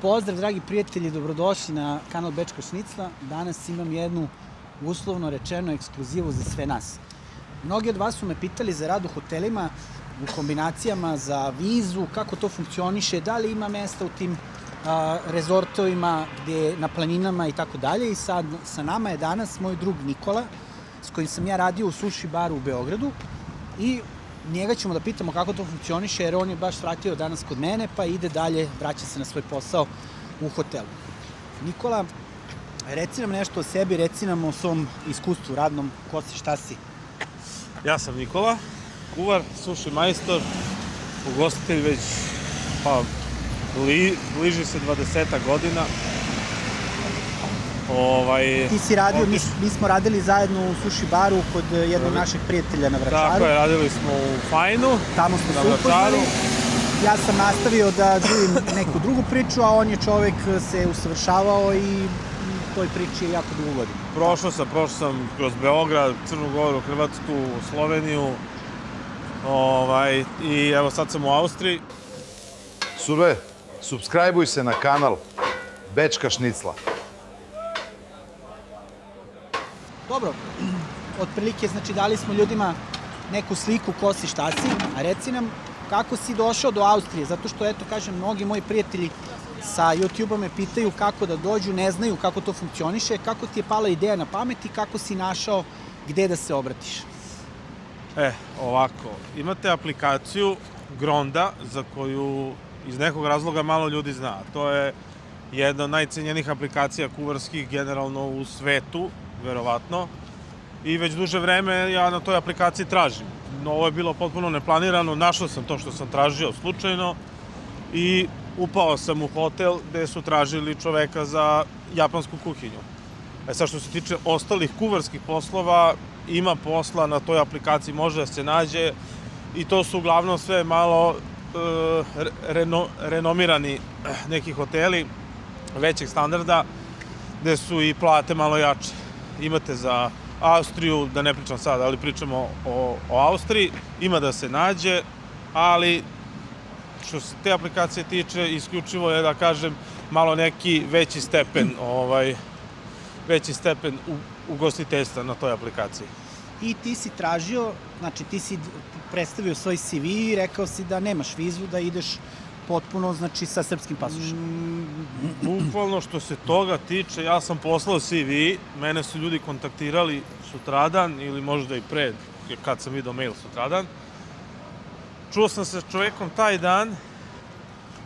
pozdrav, dragi prijatelji, dobrodošli na kanal Bečka šnicla. Danas imam jednu, uslovno rečeno, ekskluzivu za sve nas. Mnogi od vas su me pitali za rad u hotelima, u kombinacijama za vizu, kako to funkcioniše, da li ima mesta u tim rezortovima, na planinama i tako dalje. I sad sa nama je danas moj drug Nikola, s kojim sam ja radio u suši baru u Beogradu. I njega ćemo da pitamo kako to funkcioniše, jer on je baš vratio danas kod mene, pa ide dalje, vraća se na svoj posao u hotelu. Nikola, reci nam nešto o sebi, reci nam o svom iskustvu radnom, ko si, šta si? Ja sam Nikola, kuvar, suši majstor, ugostitelj već, bliži se 20 godina. Ti si radio, mi smo radili zajedno u suši baru kod jednog našeg prijatelja na Vračaru. Tako je, radili smo u Fajnu, tamo smo se upoznali. Ja sam nastavio da živim neku drugu priču, a on je čovek se usavršavao i u toj priči je jako dugo godina. Prošao sam kroz Beograd, Crnu Goru, Hrvatsku, Sloveniju. I evo sad sam u Austriji. Surve, subscribe-uj se na kanal Bečka šnicla. Dobro, otprilike, znači dali smo ljudima neku sliku ko si, šta si, a reci nam kako si došao do Austrije, zato što, eto, kažem, mnogi moji prijatelji sa YouTube-a me pitaju kako da dođu, ne znaju kako to funkcioniše, kako ti je pala ideja na pamet i kako si našao gde da se obratiš. Ovako, imate aplikaciju Gronda, za koju iz nekog razloga malo ljudi zna. To je jedna od najcenjenijih aplikacija kuvarskih generalno u svetu, verovatno. I već duže vreme ja na toj aplikaciji tražim. No, ovo je bilo potpuno neplanirano, našao sam to što sam tražio slučajno i upao sam u hotel gde su tražili čoveka za japansku kuhinju. Sad što se tiče ostalih kuvarskih poslova, ima posla na toj aplikaciji, može da se nađe i to su uglavnom sve malo renomirani neki hoteli većeg standarda gde su i plate malo jače. Imate za Austriju, da ne pričam sad, ali pričamo o Austriji, ima da se nađe, ali što se te aplikacije tiče, isključivo je, da kažem, malo neki veći stepen ugostiteljstva na toj aplikaciji. I ti si tražio, znači ti si predstavio svoj CV i rekao si da nemaš vizu, da ideš potpuno, znači, sa srpskim pasošem. Bukvalno što se toga tiče, ja sam poslao CV, mene su ljudi kontaktirali sutradan ili možda i pre, kad sam vidio mail sutradan. Čuo sam se s čovekom taj dan,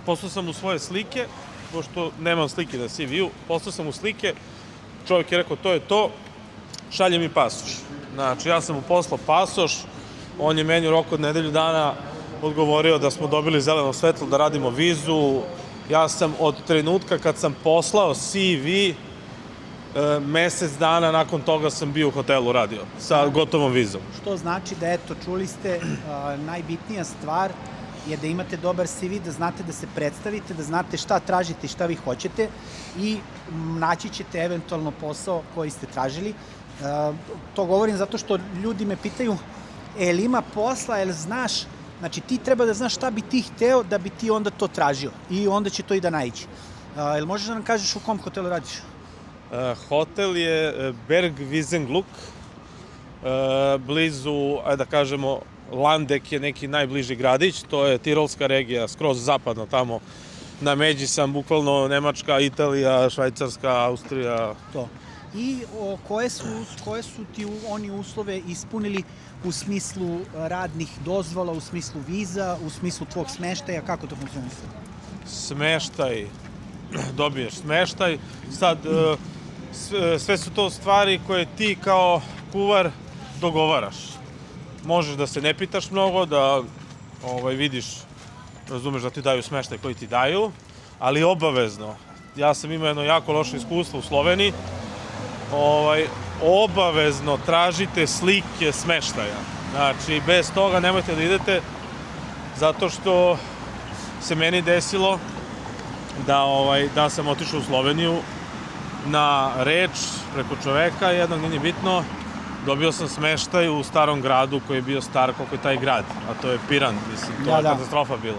poslao sam mu svoje slike, pošto nemam slike na CV-u, poslao sam mu slike, čovjek je rekao to je to, šalje mi pasoš. Znači, ja sam mu poslao pasoš, on je meni u roku od nedelju dana odgovorio da smo dobili zeleno svetlo da radimo vizu. Ja sam od trenutka kad sam poslao CV, mesec dana nakon toga sam bio u hotelu radio sa gotovom vizom. Što znači da, eto, čuli ste, najbitnija stvar je da imate dobar CV, da znate da se predstavite, da znate šta tražite i šta vi hoćete i naći ćete eventualno posao koji ste tražili. To govorim zato što ljudi me pitaju, jel ima posla, jel znaš, znači ti treba da znaš šta bi ti hteo da bi ti onda to tražio i onda će to i da naići. Jel možeš da nam kažeš u kom hotelu radiš? Hotel je Berg Wiesenglück, blizu, da kažemo, Landeck je neki najbliži gradić, to je Tirolska regija, skroz zapadno tamo, na međi sam, bukvalno Nemačka, Italija, Švajcarska, Austrija. To. I koje su ti oni uslove ispunili u smislu radnih dozvola, u smislu viza, u smislu tvog smeštaja, kako to funkcioniše? Smeštaj, dobiješ smeštaj. Sad, sve su to stvari koje ti kao kuvar dogovaraš. Možeš da se ne pitaš mnogo, da vidiš, razumeš da ti daju smeštaj koji ti daju, ali obavezno. Ja sam imao jedno jako loše iskustvo u Sloveniji. Obavezno tražite slike smeštaja. Znači, bez toga nemojte da zato što se meni desilo da sam otišao u Sloveniju na reč preko čoveka, jednog nije bitno, dobio sam smeštaj u starom gradu koji je bio star koliko je taj grad, a to je Piran, mislim, to je katastrofa bilo.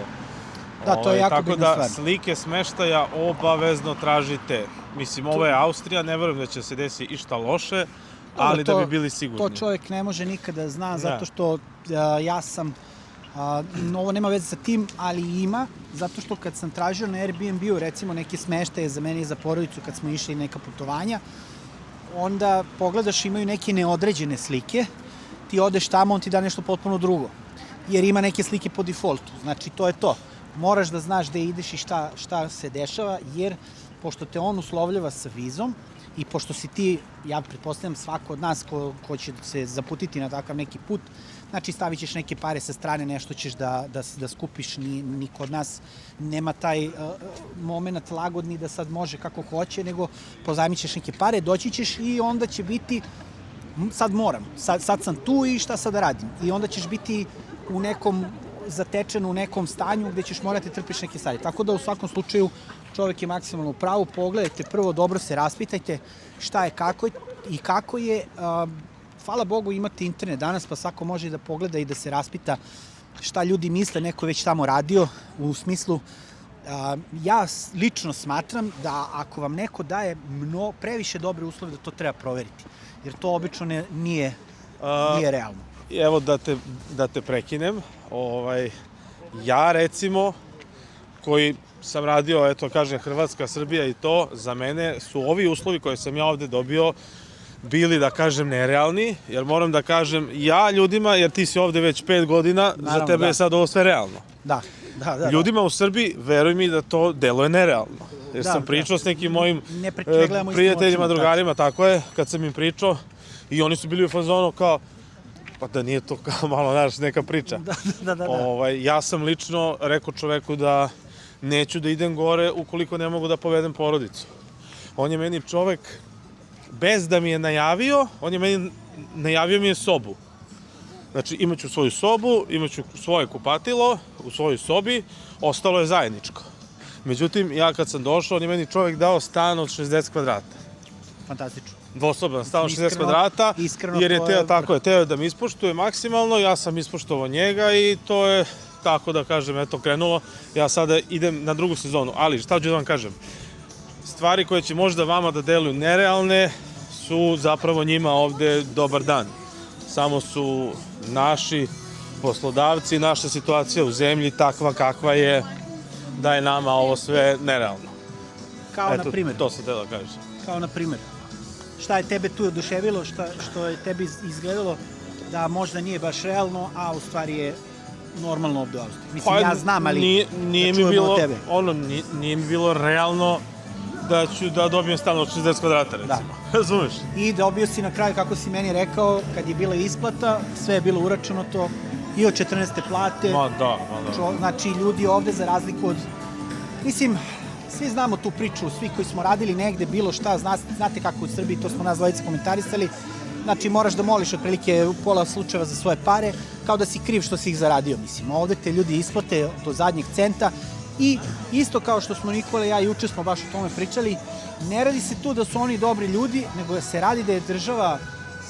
Da, to je jako tako bitna da stvar. slike smeštaja obavezno tražite. Mislim, ovo je Austrija, ne verujem da će se desi išta loše, ali da bi bili sigurni. To čovjek ne može nikada zna, zato što ja sam, ovo nema veze sa tim, ali ima, zato što kad sam tražio na Airbnb-u, recimo neke smeštaje za mene i za porodicu kad smo išli neka putovanja, onda pogledaš, imaju neke neodređene slike, ti odeš tamo, on ti da nešto potpuno drugo. Jer ima neke slike po defaultu. Znači, to je to. Moraš da znaš gde ideš i šta se dešava, jer pošto te on uslovljava sa vizom i pošto si ti, ja pretpostavljam svako od nas ko će se zaputiti na takav neki put, znači stavit ćeš neke pare sa strane, nešto ćeš da skupiš, ni kod nas nema taj moment lagodni da sad može kako hoće, nego pozajmit ćeš neke pare, doći ćeš i onda će biti sad moram, sad sam tu i šta sad da radim. I onda ćeš biti zatečen u nekom stanju gde ćeš morati trpiš neke stvari. Tako da u svakom slučaju čovek je maksimalno u pravu, pogledajte prvo, dobro se raspitajte šta je, kako je. Hvala Bogu imate internet danas, pa svako može da pogleda i da se raspita šta ljudi misle, neko je već tamo radio, u smislu ja lično smatram da ako vam neko daje previše dobre uslove, da to treba proveriti. Jer to obično nije realno. Evo da te prekinem. Ja recimo, koji sam radio, eto kažem, Hrvatska, Srbija i to, za mene su ovi uslovi koje sam ja ovde dobio bili, da kažem, nerealni, jer moram da kažem ja ljudima, jer ti si ovde već 5 godina, za tebe je sad ovo sve realno. Da. Ljudima u Srbiji, veruj mi da to deluje nerealno. Jer sam pričao s nekim mojim prijateljima, drugarima, tako je, kad sam im pričao, i oni su bili u fazonu kao, pa da nije to kao malo, znaš, neka priča. Ja sam lično rekao čoveku da neću da idem gore ukoliko ne mogu da povedem porodicu. On je meni čovek, bez da mi je najavio, najavio mi je sobu. Znači, imaću svoju sobu, imaću svoje kupatilo u svojoj sobi, ostalo je zajedničko. Međutim, ja kad sam došao, on je meni čovek dao stan od 60 kvadrata. Fantastično. Dvosoban stan od 60 kvadrata, jer je teo da mi ispoštuje maksimalno, ja sam ispoštovao njega i to je, tako da kažem, eto, krenulo. Ja sada idem na drugu sezonu, ali šta ću da vam kažem? Stvari koje će možda vama da deluju nerealne su zapravo njima ovde dobar dan. Samo su naši poslodavci, naša situacija u zemlji takva kakva je, da je nama ovo sve nerealno. Kao na primjer. To sam teo da kažem. Kao na primjer. Šta je tebe tu oduševilo, što je tebi izgledalo da možda nije baš realno, a u stvari je normalno ovde u Austriji? Mislim, ja znam, ali da čujemo od tebe. Nije mi bilo realno da ću da dobijem stan od 60 kvadrata, recimo. Razumeš? I dobio si na kraju, kako si meni rekao, kad je bila isplata, sve je bilo uračunato i od 14. plate. Ma da. Znači, ljudi ovde, za razliku od... Mislim, svi znamo tu priču, svi koji smo radili negde, bilo šta, znate kako u Srbiji, to smo nas dvojice komentarisali, znači moraš da moliš otprilike u pola slučajeva za svoje pare, kao da si kriv što si ih zaradio, mislim. Ovde te ljudi isplate do zadnjeg centa i isto kao što smo Nikola i ja juče smo baš o tome pričali, ne radi se tu da su oni dobri ljudi, nego se radi da je država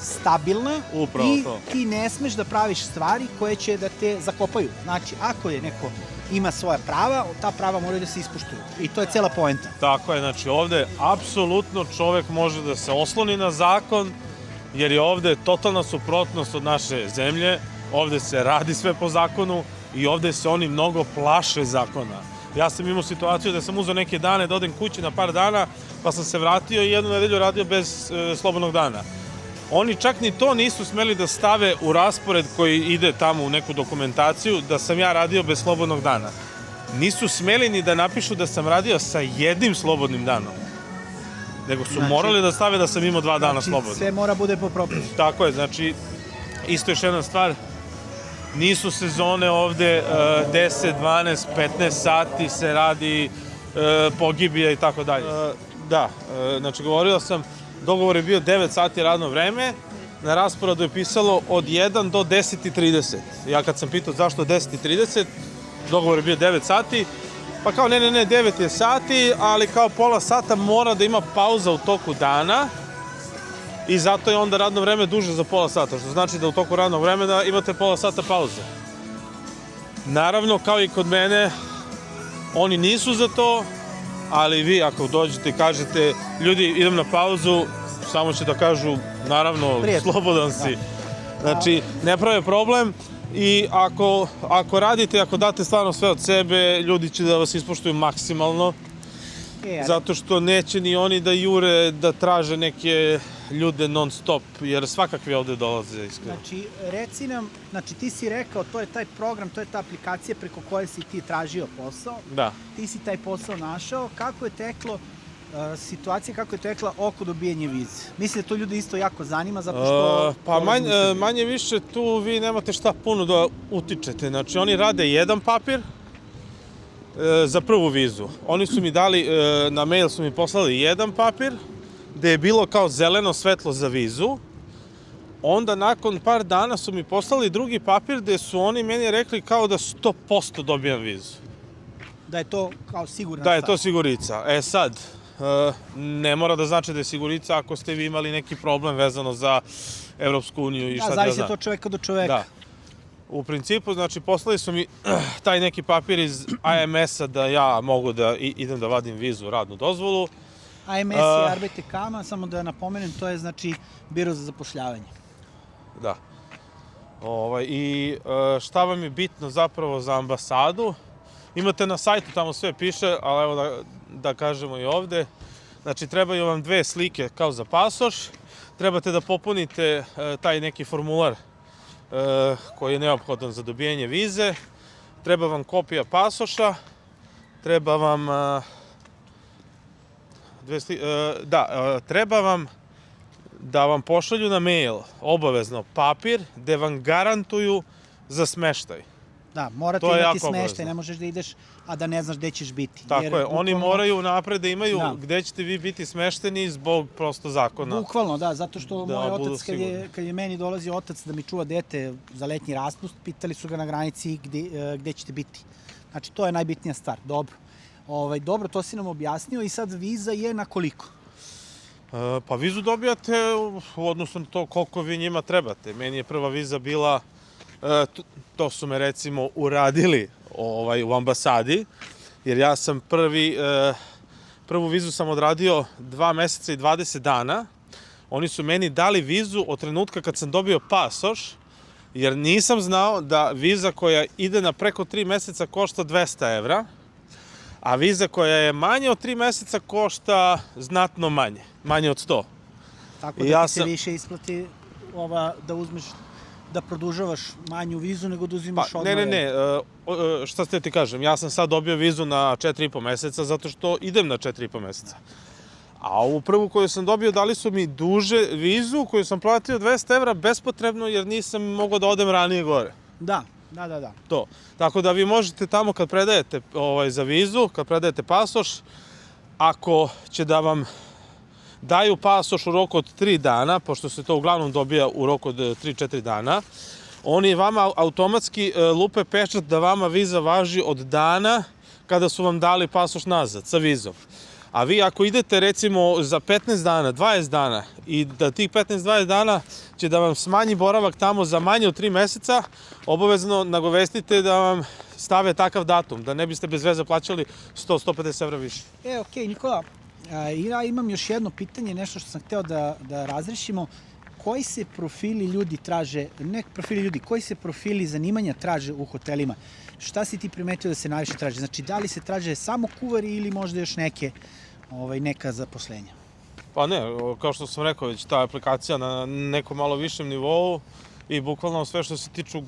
stabilna i ti ne smeš da praviš stvari koje će da te zakopaju. Znači, ako je neko ima svoja prava, ta prava moraju da se ispoštuju. I to je cela poenta. Tako je, znači ovde apsolutno čovek može da se osloni na zakon, jer je ovde totalna suprotnost od naše zemlje. Ovde se radi sve po zakonu i ovde se oni mnogo plaše zakona. Ja sam imao situaciju da sam uzeo neke dane da odem kući na par dana, pa sam se vratio i jednu nedelju radio bez slobodnog dana. Oni čak ni to nisu smeli da stave u raspored koji ide tamo u neku dokumentaciju da sam ja radio bez slobodnog dana. Nisu smeli ni da napišu da sam radio sa jednim slobodnim danom. Nego su morali da stave da sam imao 2 dana slobodno. Znači, sve mora bude po propisu. Tako je, znači, isto još jedna stvar, nisu sezone ovde 10, 12, 15 sati se radi pogibija i tako dalje. Da, znači govorio sam, dogovor je bio 9 sati radno vreme, na rasporedu je pisalo od 1 do 10:30. Ja kad sam pitao zašto 10:30, dogovor je bio 9 sati, pa kao ne, 9 je sati, ali kao pola sata mora da ima pauza u toku dana i zato je onda radno vreme duže za pola sata, što znači da u toku radnog vremena imate pola sata pauze. Naravno, kao i kod mene, Oni nisu za to, ali vi ako dođete i kažete, ljudi, idem na pauzu, samo će da kažu, naravno, Prijetno. slobodan si. Znači, ne prave problem i ako radite, ako date stvarno sve od sebe, ljudi će da vas ispoštuju maksimalno, zato što neće ni oni da jure, da traže neke ljude non stop, jer svakakvi ovde dolaze, iskreno. Znači, reci nam, znači ti si rekao, to je taj program, to je ta aplikacija preko koje si ti tražio posao. Da. Ti si taj posao našao. Kako je teklo situacija, kako je tekla oko dobijanja vize? Mislim da to ljudi isto jako zanima, zato što... Pa manje više tu vi nemate šta puno da utičete. Znači, oni rade jedan papir za prvu vizu. Oni su mi dali, na mail su mi poslali jedan papir, gde je bilo kao zeleno svetlo za vizu. Onda nakon par dana su mi poslali drugi papir gde su oni meni rekli kao da 100% dobijam vizu. Da je to kao sigurna Da je stvar. to sigurica. E sad, ne mora da znači da je sigurica ako ste vi imali neki problem vezano za Evropsku uniju i šta Da, da zavisi znam. to čoveka do čoveka. Da. U principu, znači, poslali su mi taj neki papir iz AMS-a da ja mogu da idem da vadim vizu, radnu dozvolu. AMS je Arbetekama, samo da napomenem, to je znači biro za zapošljavanje. Da. I šta vam je bitno zapravo za ambasadu? Imate na sajtu, tamo sve piše, ali evo da kažemo i ovde. Znači, trebaju vam 2 slike kao za pasoš. Trebate da popunite taj neki formular koji je neophodan za dobijanje vize. Treba vam kopija pasoša. Treba vam... treba vam da vam pošalju na mail obavezno papir gde vam garantuju za smeštaj. Da, morate To je imati jako smeštaj, obavezno. ne možeš da ideš, a da ne znaš gde ćeš biti. Tako Jer je, oni bukvalno- moraju napred da imaju Da. gde ćete vi biti smešteni zbog prosto zakona. Bukvalno, da, zato što Da moj budu otac, sigurni. kad je meni dolazio otac da mi čuva dete za letnji raspust, pitali su ga na granici gde ćete biti. Znači, to je najbitnija stvar. Dobro. Dobro, to si nam objasnio i sad viza je na koliko? Pa vizu dobijate u odnosu na to koliko vi njima trebate. Meni je prva viza bila, to su me recimo uradili u ambasadi, jer ja sam prvu vizu sam odradio 2 meseca i 20 dana. Oni su meni dali vizu od trenutka kad sam dobio pasoš, jer nisam znao da viza koja ide na preko 3 meseca košta 200 evra, a viza koja je manje od 3 meseca košta znatno manje, manje od 100. Tako da ti se više isplati da uzmeš, da produžavaš manju vizu nego da uzimaš odmah. Ne, šta ste ti kažem, ja sam sad dobio vizu na 4,5 meseca zato što idem na 4,5 meseca. A ovu prvu koju sam dobio dali su mi duže vizu koju sam platio 200 evra bespotrebno jer nisam mogao da odem ranije gore. Da. To. Tako da vi možete tamo kad predajete za vizu, kad predajete pasoš, ako će da vam daju pasoš u roku od 3 dana, pošto se to uglavnom dobija u roku od 3-4 dana, oni vama automatski lupe pečat da vama viza važi od dana kada su vam dali pasoš nazad sa vizom. A vi ako idete recimo za 15 dana, 20 dana i da tih 15-20 dana će da vam smanji boravak tamo za manje od 3 meseca, obavezno nagovestite da vam stave takav datum, da ne biste bez veze plaćali 100-150 evra više. Okej, Nikola, ja imam još jedno pitanje, nešto što sam hteo da razrešimo. Koji se profili ljudi traže, ne profili ljudi, koji se profili zanimanja traže u hotelima? Šta si ti primetio da se najviše traže? Znači, da li se traže samo kuvari ili možda još neka zaposlenja? Pa ne, kao što sam rekao, već ta aplikacija na nekom malo višem nivou i bukvalno sve što se tiče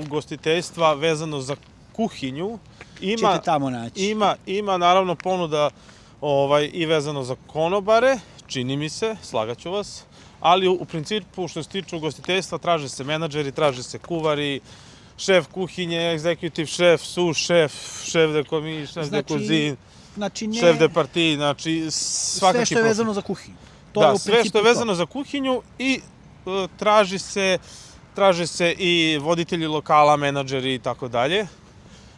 ugostiteljstva vezano za kuhinju Ćete tamo naći. Ima naravno ponuda i vezano za konobare, čini mi se, slagaću vas, ali u principu što se tiče ugostiteljstva traže se menadžeri, traže se kuvari, šef kuhinje, executive šef, sous šef, šef de komi, šef de kuzin, šef de partij, znači svakaki sve što je vezano za kuhinju. Da, sve što je vezano za kuhinju i traže se i voditelji lokala, menadžeri i tako dalje.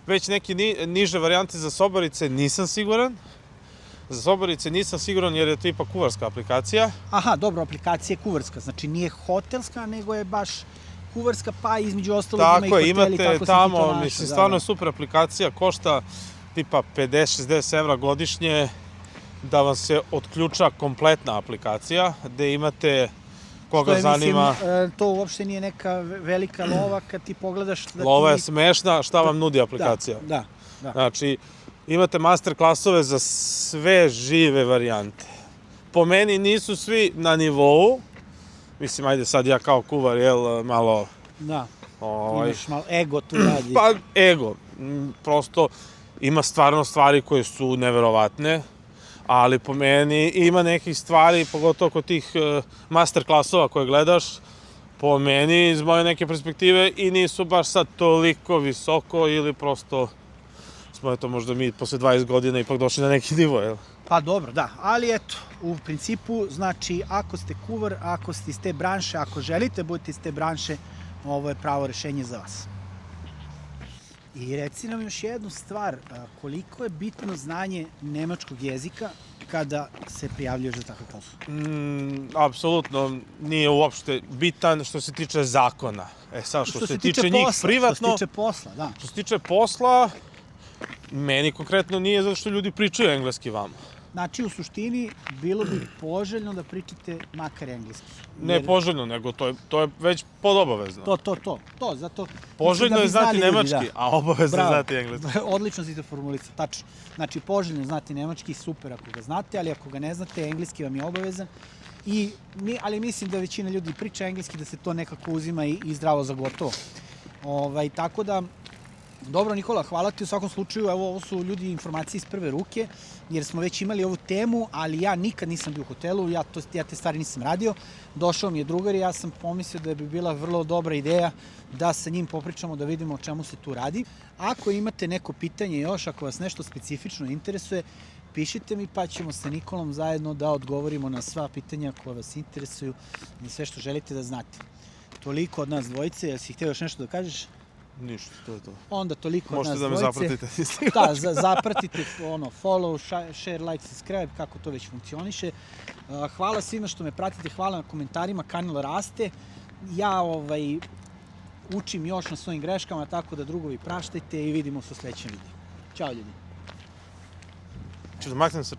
Već neke niže varijante za sobarice nisam siguran. Za sobarice nisam siguran jer je to ipak kuvarska aplikacija. Aha, dobro, aplikacija je kuvarska, znači nije hotelska, nego je baš kuvarska, pa između ostalog ima i hoteli, imate kako si ti to tamo, našao. mislim, stvarno je super aplikacija, košta tipa 50-60 evra godišnje da vam se otključa kompletna aplikacija, gde imate koga zanima... To uopšte nije neka velika lova kad ti pogledaš... Lova je smešna, šta vam nudi aplikacija. Da. Znači, imate master klasove za sve žive varijante. Po meni nisu svi na nivou, mislim, ajde sad ja kao kuvar, malo... Da, imaš malo ego tu radi. Pa, ego. Prosto ima stvarno stvari koje su neverovatne, ali po meni ima nekih stvari, pogotovo kod tih master klasova koje gledaš, po meni, iz moje neke perspektive, i nisu baš sad toliko visoko ili prosto smo možda mi posle 20 godina ipak došli na neki nivo, jel? Pa dobro, da, ali eto, u principu, znači, ako ste kuvar, ako ste iz te branše, ako želite budete iz te branše, ovo je pravo rešenje za vas. I reci nam još jednu stvar, koliko je bitno znanje nemačkog jezika kada se prijavljuješ za takav posao? Apsolutno nije uopšte bitan što se tiče zakona. Sad, što se tiče njih privatno... Što se tiče posla, da. Što se tiče posla, meni konkretno nije zato što ljudi pričaju engleski vama. Znači, u suštini, bilo bi poželjno da pričate makar engleski. Ne poželjno, nego to je već podobavezno. To, zato... Poželjno je znati nemački, a obavezno je znati engleski. Odlično si to formulisao, tačno. Znači, poželjno je znati nemački, super ako ga znate, ali ako ga ne znate, engleski vam je obavezan. Ali mislim da većina ljudi priča engleski, da se to nekako uzima i zdravo za gotovo. Tako da, dobro, Nikola, hvala ti u svakom slučaju. Evo, ovo su ljudi informacije iz prve ruke, jer smo već imali ovu temu, ali ja nikad nisam bio u hotelu, ja te stvari nisam radio. Došao mi je drugar i ja sam pomislio da bi bila vrlo dobra ideja da sa njim popričamo, da vidimo o čemu se tu radi. Ako imate neko pitanje još, ako vas nešto specifično interesuje, pišite mi pa ćemo sa Nikolom zajedno da odgovorimo na sva pitanja koja vas interesuju i sve što želite da znate. Toliko od nas dvojice, jel si htio još nešto da kažeš? Ništa, to je to. Onda toliko od nas dvojice. Možete da me zapratite. Da, zapratite, follow, share, like, subscribe, kako to već funkcioniše. Hvala svima što me pratite, hvala na komentarima, kanal raste. Ja učim još na svojim greškama, tako da drugovi praštajte i vidimo se u sledećem videu. Ćao ljudi. Ću da maknem sa